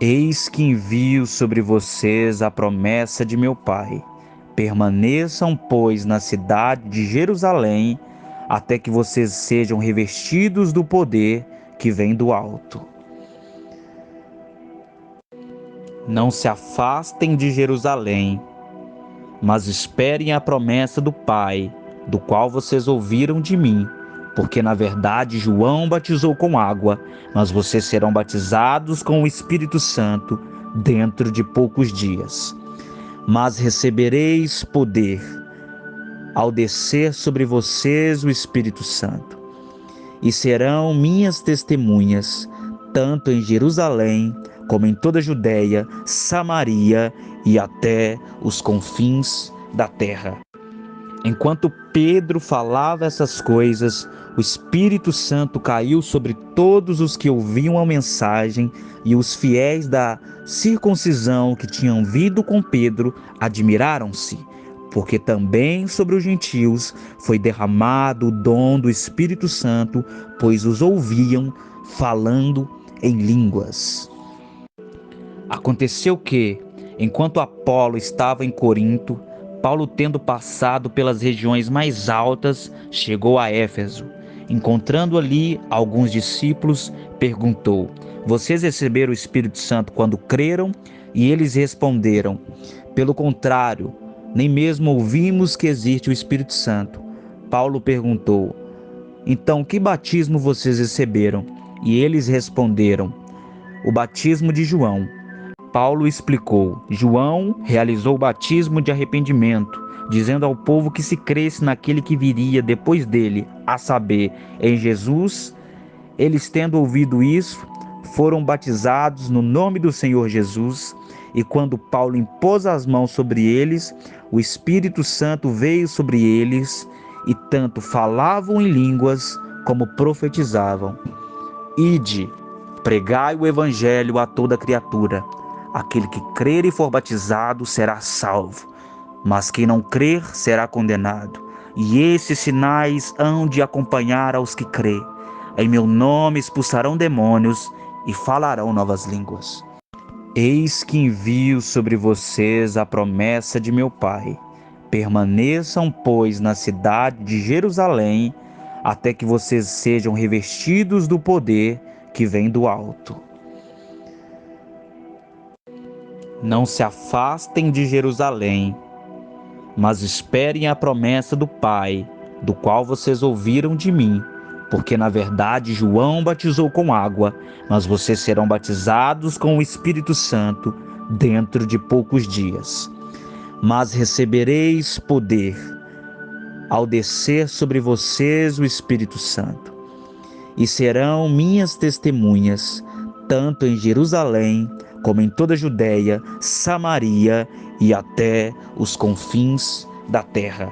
Eis que envio sobre vocês a promessa de meu Pai. Permaneçam, pois, na cidade de Jerusalém, até que vocês sejam revestidos do poder que vem do alto. Não se afastem de Jerusalém, mas esperem a promessa do Pai, do qual vocês ouviram de mim. Porque, na verdade, João batizou com água, mas vocês serão batizados com o Espírito Santo dentro de poucos dias. Mas recebereis poder ao descer sobre vocês o Espírito Santo, e serão minhas testemunhas, tanto em Jerusalém, como em toda a Judéia, Samaria e até os confins da terra. Enquanto Pedro falava essas coisas, o Espírito Santo caiu sobre todos os que ouviam a mensagem, e os fiéis da circuncisão que tinham vindo com Pedro admiraram-se, porque também sobre os gentios foi derramado o dom do Espírito Santo, pois os ouviam falando em línguas. Aconteceu que, enquanto Apolo estava em Corinto, Paulo, tendo passado pelas regiões mais altas, chegou a Éfeso. Encontrando ali alguns discípulos, perguntou: Vocês receberam o Espírito Santo quando creram? E eles responderam: Pelo contrário, nem mesmo ouvimos que existe o Espírito Santo. Paulo perguntou: Então, que batismo vocês receberam? E eles responderam: O batismo de João. Paulo explicou: João realizou o batismo de arrependimento, dizendo ao povo que se cresce naquele que viria depois dele, a saber, em Jesus. Eles, tendo ouvido isso, foram batizados no nome do Senhor Jesus, e quando Paulo impôs as mãos sobre eles, o Espírito Santo veio sobre eles, e tanto falavam em línguas como profetizavam. Ide, pregai o evangelho a toda criatura. Aquele que crer e for batizado será salvo, mas quem não crer será condenado. E esses sinais hão de acompanhar aos que crê. Em meu nome expulsarão demônios e falarão novas línguas. Eis que envio sobre vocês a promessa de meu Pai. Permaneçam, pois, na cidade de Jerusalém, até que vocês sejam revestidos do poder que vem do alto. Não se afastem de Jerusalém, mas esperem a promessa do Pai, do qual vocês ouviram de mim. Porque, na verdade, João batizou com água, mas vocês serão batizados com o Espírito Santo dentro de poucos dias. Mas recebereis poder ao descer sobre vocês o Espírito Santo, e serão minhas testemunhas, tanto em Jerusalém, como em toda a Judéia, Samaria e até os confins da terra.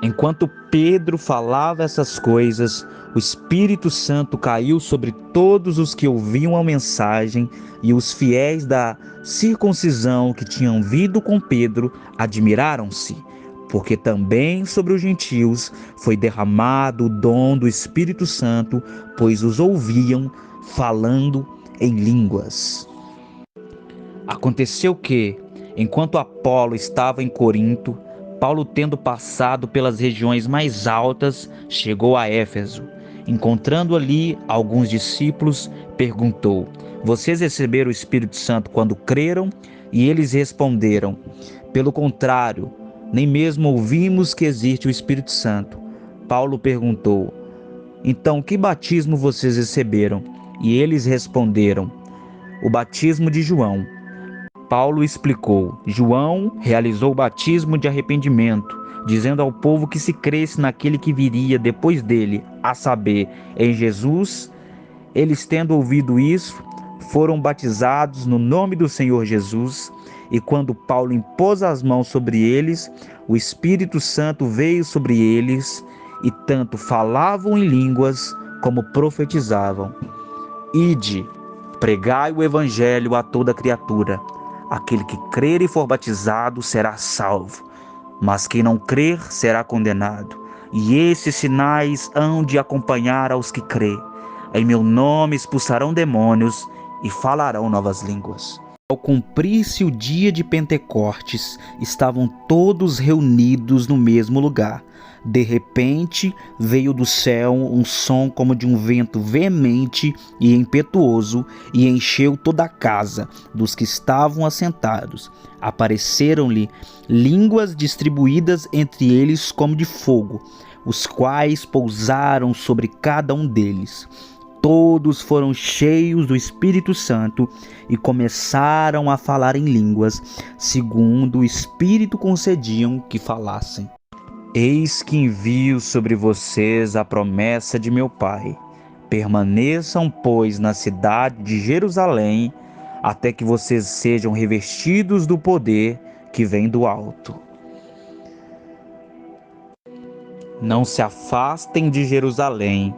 Enquanto Pedro falava essas coisas, o Espírito Santo caiu sobre todos os que ouviam a mensagem, e os fiéis da circuncisão que tinham vindo com Pedro admiraram-se, porque também sobre os gentios foi derramado o dom do Espírito Santo, pois os ouviam falando em línguas. Aconteceu que, enquanto Apolo estava em Corinto, Paulo, tendo passado pelas regiões mais altas, chegou a Éfeso. Encontrando ali alguns discípulos, perguntou: Vocês receberam o Espírito Santo quando creram? E eles responderam: Pelo contrário, nem mesmo ouvimos que existe o Espírito Santo. Paulo perguntou: Então, que batismo vocês receberam? E eles responderam: O batismo de João. Paulo explicou: João realizou o batismo de arrependimento, dizendo ao povo que se cresce naquele que viria depois dele, a saber, em Jesus. Eles, tendo ouvido isso, foram batizados no nome do Senhor Jesus, e quando Paulo impôs as mãos sobre eles, o Espírito Santo veio sobre eles, e tanto falavam em línguas como profetizavam. Ide, pregai o evangelho a toda criatura. Aquele que crer e for batizado será salvo, mas quem não crer será condenado. E esses sinais hão de acompanhar aos que crê. Em meu nome expulsarão demônios e falarão novas línguas. Ao cumprir-se o dia de Pentecostes, estavam todos reunidos no mesmo lugar. De repente, veio do céu um som como de um vento veemente e impetuoso, e encheu toda a casa dos que estavam assentados. Apareceram-lhe línguas distribuídas entre eles como de fogo, os quais pousaram sobre cada um deles. Todos foram cheios do Espírito Santo e começaram a falar em línguas, segundo o Espírito concediam que falassem. Eis que envio sobre vocês a promessa de meu Pai. Permaneçam, pois, na cidade de Jerusalém, até que vocês sejam revestidos do poder que vem do alto. Não se afastem de Jerusalém,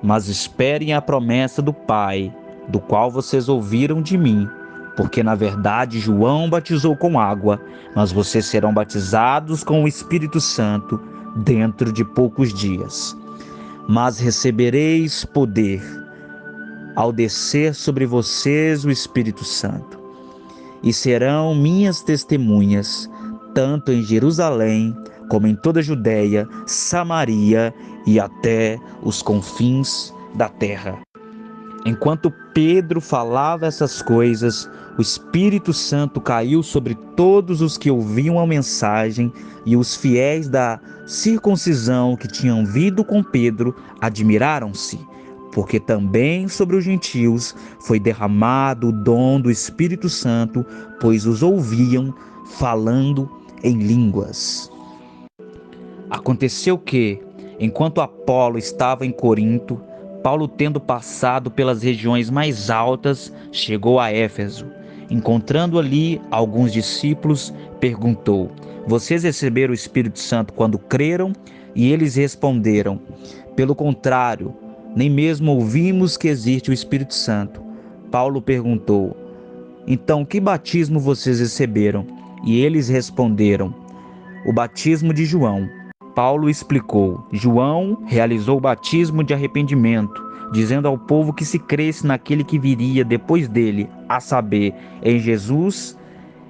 mas esperem a promessa do Pai, do qual vocês ouviram de mim, porque na verdade João batizou com água, mas vocês serão batizados com o Espírito Santo dentro de poucos dias. Mas recebereis poder ao descer sobre vocês o Espírito Santo, e serão minhas testemunhas, tanto em Jerusalém, como em toda a Judéia, Samaria e até os confins da terra. Enquanto Pedro falava essas coisas, o Espírito Santo caiu sobre todos os que ouviam a mensagem, e os fiéis da circuncisão que tinham vindo com Pedro admiraram-se, porque também sobre os gentios foi derramado o dom do Espírito Santo, pois os ouviam falando em línguas. Aconteceu que, enquanto Apolo estava em Corinto, Paulo, tendo passado pelas regiões mais altas, chegou a Éfeso. Encontrando ali alguns discípulos, perguntou: vocês receberam o Espírito Santo quando creram? E eles responderam: pelo contrário, nem mesmo ouvimos que existe o Espírito Santo. Paulo perguntou: então que batismo vocês receberam? E eles responderam: o batismo de João. Paulo explicou: João realizou o batismo de arrependimento, dizendo ao povo que se cresce naquele que viria depois dele, a saber, em Jesus.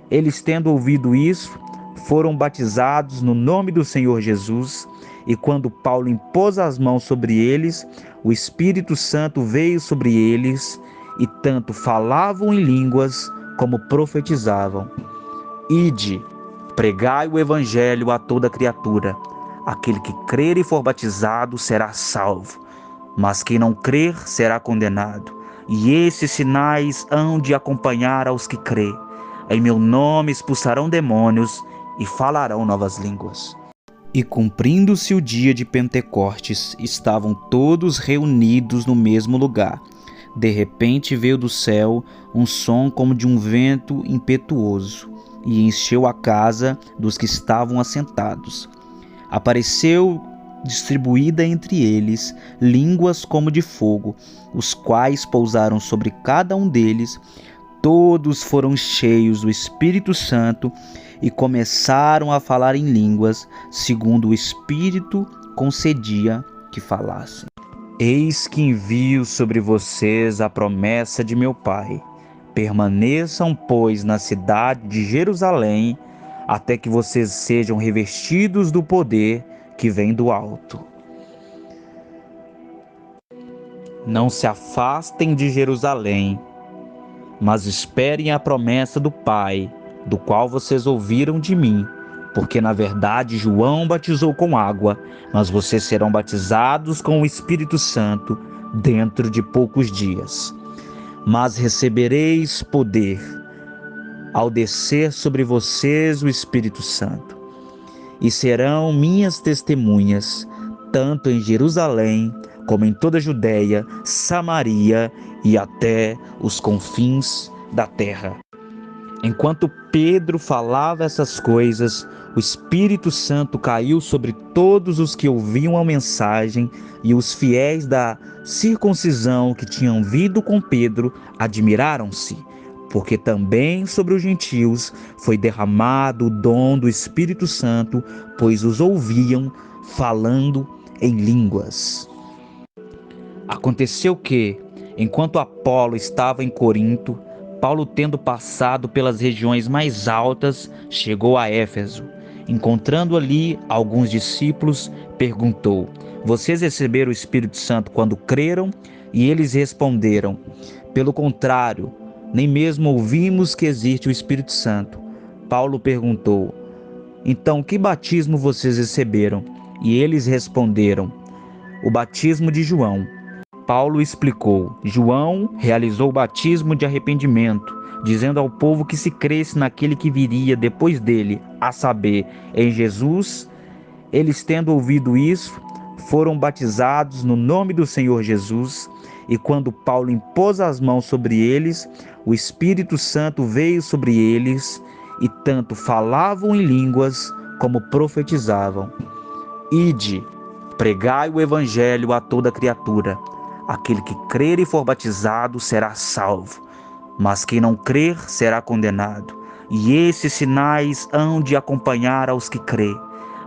Eles, tendo ouvido isso, foram batizados no nome do Senhor Jesus, e quando Paulo impôs as mãos sobre eles, o Espírito Santo veio sobre eles, e tanto falavam em línguas como profetizavam. Ide, pregai o evangelho a toda criatura. Aquele que crer e for batizado será salvo, mas quem não crer será condenado. E esses sinais hão de acompanhar aos que crê. Em meu nome expulsarão demônios e falarão novas línguas. E cumprindo-se o dia de Pentecostes, estavam todos reunidos no mesmo lugar. De repente veio do céu um som como de um vento impetuoso, e encheu a casa dos que estavam assentados. Apareceu distribuída entre eles línguas como de fogo, os quais pousaram sobre cada um deles. Todos foram cheios do Espírito Santo e começaram a falar em línguas, segundo o Espírito concedia que falassem. Eis que envio sobre vocês a promessa de meu Pai. Permaneçam, pois, na cidade de Jerusalém, até que vocês sejam revestidos do poder que vem do alto. Não se afastem de Jerusalém, mas esperem a promessa do Pai, do qual vocês ouviram de mim, porque na verdade João batizou com água, mas vocês serão batizados com o Espírito Santo dentro de poucos dias. Mas recebereis poder ao descer sobre vocês o Espírito Santo, e serão minhas testemunhas, tanto em Jerusalém, como em toda a Judéia, Samaria e até os confins da terra. Enquanto Pedro falava essas coisas, o Espírito Santo caiu sobre todos os que ouviam a mensagem, e os fiéis da circuncisão que tinham vindo com Pedro admiraram-se, porque também sobre os gentios foi derramado o dom do Espírito Santo, pois os ouviam falando em línguas. Aconteceu que, Enquanto Apolo estava em Corinto, Paulo, tendo passado pelas regiões mais altas, chegou a Éfeso. Encontrando ali alguns discípulos, perguntou: Vocês receberam o Espírito Santo quando creram? E eles responderam: Pelo contrário, nem mesmo ouvimos que existe o Espírito Santo. Paulo perguntou: Então, que batismo vocês receberam? E eles responderam: O batismo de João. Paulo explicou: João realizou o batismo de arrependimento, dizendo ao povo que se cresce naquele que viria depois dele, a saber, em Jesus. Eles, tendo ouvido isso, foram batizados no nome do Senhor Jesus, e quando Paulo impôs as mãos sobre eles, o Espírito Santo veio sobre eles, e tanto falavam em línguas como profetizavam. Ide, pregai o evangelho a toda criatura. Aquele que crer e for batizado será salvo, mas quem não crer será condenado. E esses sinais hão de acompanhar aos que crê.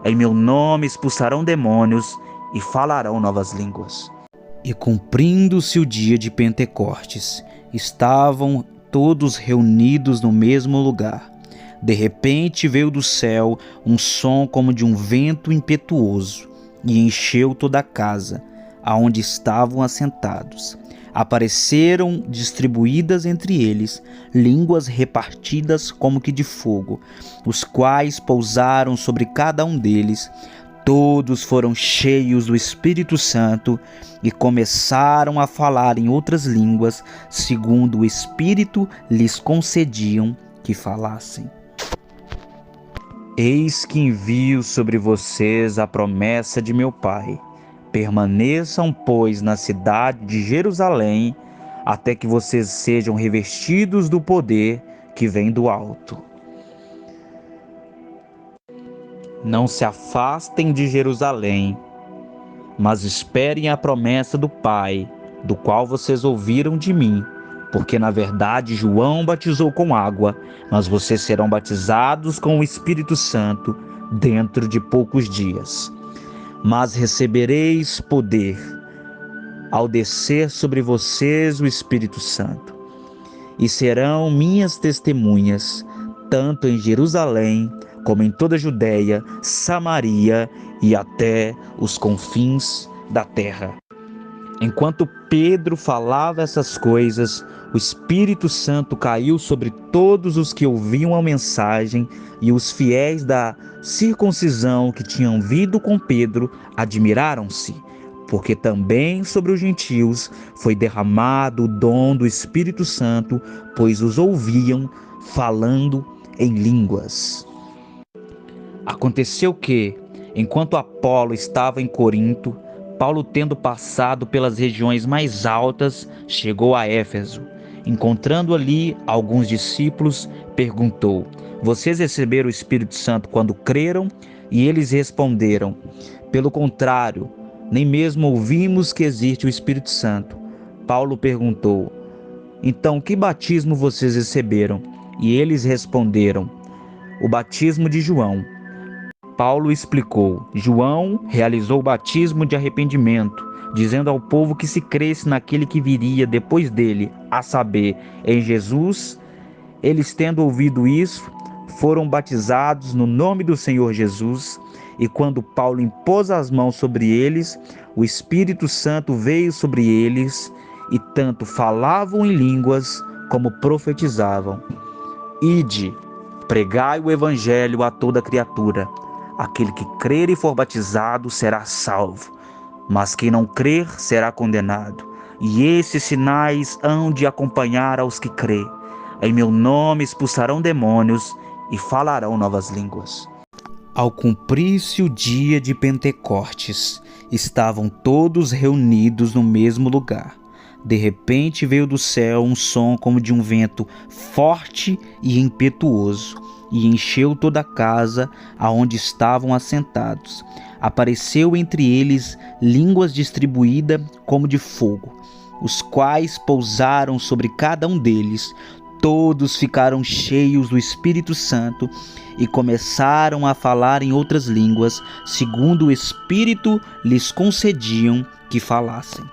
Em meu nome expulsarão demônios e falarão novas línguas. E cumprindo-se o dia de Pentecostes, estavam todos reunidos no mesmo lugar. De repente veio do céu um som como de um vento impetuoso, e encheu toda a casa, aonde estavam assentados. Apareceram distribuídas entre eles línguas repartidas como que de fogo, os quais pousaram sobre cada um deles. Todos foram cheios do Espírito Santo e começaram a falar em outras línguas, segundo o Espírito lhes concediam que falassem. Eis que envio sobre vocês a promessa de meu Pai. Permaneçam, pois, na cidade de Jerusalém, até que vocês sejam revestidos do poder que vem do alto. Não se afastem de Jerusalém, mas esperem a promessa do Pai, do qual vocês ouviram de mim, porque na verdade João batizou com água, mas vocês serão batizados com o Espírito Santo dentro de poucos dias. Mas recebereis poder ao descer sobre vocês o Espírito Santo, e serão minhas testemunhas, tanto em Jerusalém, como em toda a Judéia, Samaria e até os confins da terra. Enquanto Pedro falava essas coisas, o Espírito Santo caiu sobre todos os que ouviam a mensagem, e os fiéis da circuncisão que tinham vindo com Pedro admiraram-se, porque também sobre os gentios foi derramado o dom do Espírito Santo, pois os ouviam falando em línguas. Aconteceu que, enquanto Apolo estava em Corinto, Paulo, tendo passado pelas regiões mais altas, chegou a Éfeso. Encontrando ali alguns discípulos, perguntou: Vocês receberam o Espírito Santo quando creram? E eles responderam: Pelo contrário, nem mesmo ouvimos que existe o Espírito Santo. Paulo perguntou: Então, que batismo vocês receberam? E eles responderam: O batismo de João. Paulo explicou: João realizou o batismo de arrependimento, dizendo ao povo que se cresce naquele que viria depois dele, a saber, em Jesus. Eles, tendo ouvido isso, foram batizados no nome do Senhor Jesus, e quando Paulo impôs as mãos sobre eles, o Espírito Santo veio sobre eles, e tanto falavam em línguas como profetizavam. Ide, pregai o evangelho a toda criatura. Aquele que crer e for batizado será salvo, mas quem não crer será condenado. E esses sinais hão de acompanhar aos que crê. Em meu nome expulsarão demônios e falarão novas línguas. Ao cumprir-se o dia de Pentecostes, estavam todos reunidos no mesmo lugar. De repente veio do céu um som como de um vento forte e impetuoso, e encheu toda a casa aonde estavam assentados. Apareceu entre eles línguas distribuídas como de fogo, os quais pousaram sobre cada um deles. Todos ficaram cheios do Espírito Santo e começaram a falar em outras línguas, segundo o Espírito lhes concediam que falassem.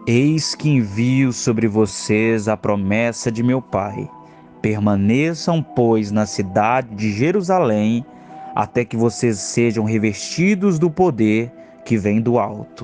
Eis que envio sobre vocês a promessa de meu Pai. Permaneçam, pois, na cidade de Jerusalém, até que vocês sejam revestidos do poder que vem do alto.